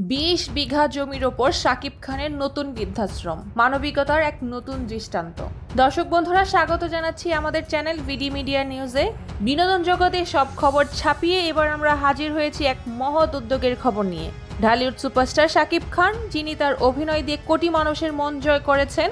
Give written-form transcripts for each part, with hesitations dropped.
২০ বিঘা জমির ওপর শাকিব খানের নতুন বৃদ্ধাশ্রম, মানবিকতার এক নতুন দৃষ্টান্ত। দর্শক বন্ধুরা, স্বাগত জানাচ্ছি আমাদের চ্যানেল ভিডি মিডিয়া নিউজে। বিনোদন জগতে সব খবর ছাপিয়ে এবার আমরা হাজির হয়েছি এক মহৎ উদ্যোগের খবর নিয়ে। ঢালিউড সুপারস্টার শাকিব খান, যিনি তার অভিনয় দিয়ে কোটি মানুষের মন জয় করেছেন,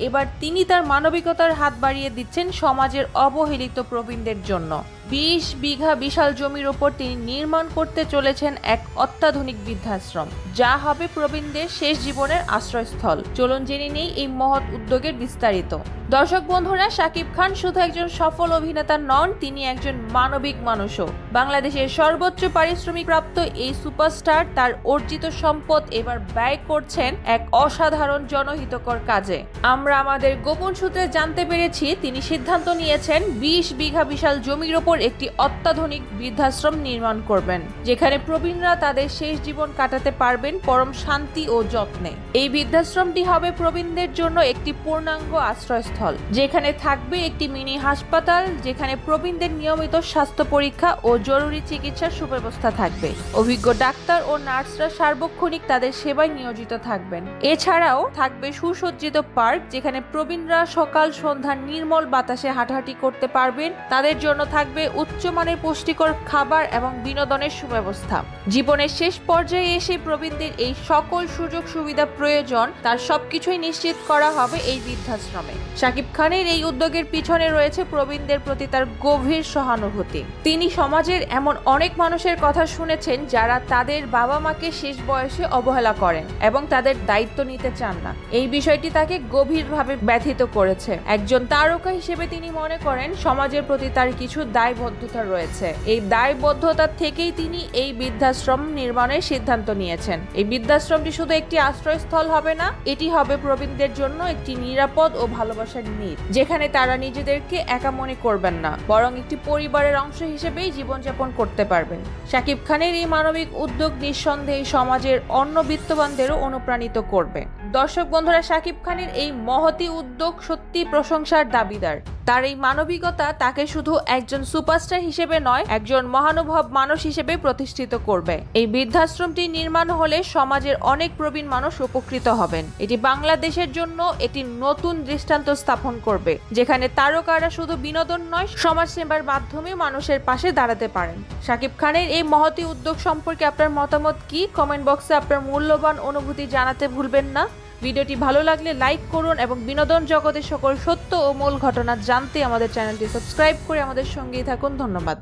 এবার তিনি তার মানবিকতার হাত বাড়িয়ে দিচ্ছেন সমাজের অবহেলিত প্রবীণদের জন্য। ২০ বিঘা বিশাল জমির ওপর তিনি নির্মাণ করতে চলেছেন এক অত্যাধুনিক বৃদ্ধাশ্রম, যা হবে প্রবীণদের শেষ জীবনের আশ্রয়স্থল। চলুন জেনে নেই এই মহৎ উদ্যোগের বিস্তারিত। দর্শক বন্ধুরা, শাকিব খান শুধু একজন সফল অভিনেতা নন, তিনি একজন মানবিক মানুষও। বাংলাদেশের সর্বোচ্চ পারিশ্রমিক প্রাপ্ত এই সুপারস্টার তার অর্জিত সম্পদ এবার ব্যয় করছেন এক অসাধারণ জনহিতকর কাজে। আমরা আমাদের গোপন সূত্রে জানতে পেরেছি, তিনি সিদ্ধান্ত নিয়েছেন ২০ বিঘা বিশাল জমির ওপর একটি অত্যাধুনিক বৃদ্ধাশ্রম নির্মাণ করবেন, যেখানে প্রবীণরা তাদের শেষ জীবন কাটাতে পারবেন পরম শান্তি ও যত্নে। এই বৃদ্ধাশ্রমটি হবে প্রবীণদের জন্য একটি পূর্ণাঙ্গ আশ্রয়স্থল, যেখানে থাকবে একটি মিনি হাসপাতাল, যেখানে প্রবীণদের নিয়মিত স্বাস্থ্য পরীক্ষা ও জরুরি চিকিৎসার সুব্যবস্থা থাকবে। অভিজ্ঞ ডাক্তার ও নার্সরা সার্বক্ষণিক তাদের সেবায় নিয়োজিত থাকবেন। এছাড়াও থাকবে সুসজ্জিত পার্ক, যেখানে প্রবীণরা সকাল সন্ধ্যা নির্মল বাতাসে হাঁটাহাঁটি করতে পারবেন। তাদের জন্য থাকবে উচ্চমানের পুষ্টিকর খাবার এবং বিনোদনের সুব্যবস্থা। জীবনের শেষ পর্যায়ে এসে প্রবীণদের এই সকল সুযোগ সুবিধা প্রয়োজন, তার সবকিছুই নিশ্চিত করা হবে এই বৃদ্ধাশ্রমে। শাকিব খানের এই উদ্যোগের পিছনে রয়েছে প্রবীণদের প্রতি তার গভীর সহানুভূতি। তিনি সমাজের এমন অনেক মানুষের কথা শুনেছেন যারা তাদের বাবা মাকে শেষ বয়সে অবহেলা করেন এবং তাদের দায়িত্ব নিতে চান না। এই বিষয়টি তাকে গভীরভাবে ব্যথিত করেছে। একজন তারকা হিসেবে তিনি মনে করেন সমাজের প্রতি তার কিছু দায়বদ্ধতা রয়েছে। এই দায়বদ্ধতা থেকেই তিনি এই বৃদ্ধাশ্রম নির্মাণের সিদ্ধান্ত নিয়েছেন। এই বৃদ্ধাশ্রমটি শুধু একটি আশ্রয়স্থল হবে না, এটি হবে প্রবীণদের জন্য একটি নিরাপদ ও ভালোবাসার নীড়, যেখানে তারা নিজেদেরকে একা মনে করবেন না, বরং একটি পরিবারের অংশ হিসেবেই জীবনযাপন করতে পারবেন। শাকিব খানের এই মানবিক উদ্যোগ নিঃসন্দেহে সমাজের অন্য বিত্তবানদেরও অনুপ্রাণিত করবে। দর্শক বন্ধুরা, শাকিব খানের এই মহতি উদ্যোগ সত্যি প্রশংসার দাবিদার। তার এই মানবিকতা তাকে শুধু একজন সুপারস্টার হিসেবে নয়, একজন মহানুভব মানুষ হিসেবে প্রতিষ্ঠিত করবে। এই বৃদ্ধাশ্রমটি নির্মাণ হলে সমাজের অনেক প্রবীণ মানুষ উপকৃত হবেন। এটি বাংলাদেশের জন্য একটি নতুন দৃষ্টান্ত স্থাপন করবে, যেখানে তারকারা শুধু বিনোদন নয়, সমাজ সেবার মাধ্যমে মানুষের পাশে দাঁড়াতে পারেন। শাকিব খানের এই মহতি উদ্যোগ সম্পর্কে আপনার মতামত কি? কমেন্ট বক্সে আপনার মূল্যবান অনুভূতি জানাতে ভুলবেন না। ভিডিওটি ভালো লাগলে লাইক করুন এবং বিনোদন জগতের সকল সত্য ও মূল ঘটনা জানতে আমাদের চ্যানেলটি সাবস্ক্রাইব করে আমাদের সঙ্গেই থাকুন। ধন্যবাদ।